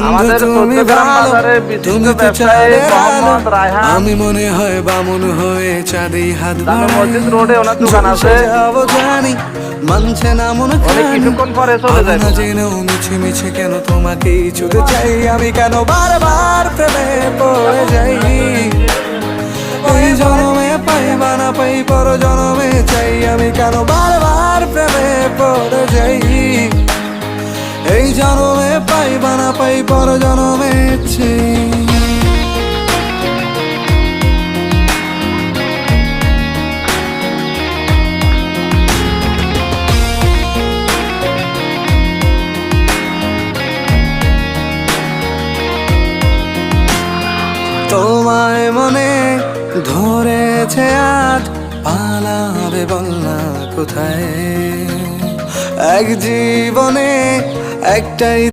আমাদের চৌদ্দগ্রাম বাজারের বিশিষ্ট ব্যবসায়ী মোহাম্মদ রায়হান, আমি মনে হয় বামুন হয়ে চাঁদে হাত জামে মসজিদ রোডে ওনার দোকান আছে। জানি মানছে না মনে অনেক কিছুক্ষণ পরে চলে যায়। জেনেও মিছে মিছে কেন তোমাকেই ছুতে চাই আমি, কেন বারবার প্রেমে পড়ে যাই। ওই জনমে পাই বা না পাই পর জনমে চাই আমি, কেন বারবার প্রেমে পড়ে যাই। এই জনমে পাই বা না পাই পর জনমে চাই। তোমায় মনে ধরেছে আজ, পালাবে বলনা কোথায়। এক জীবনে একটাই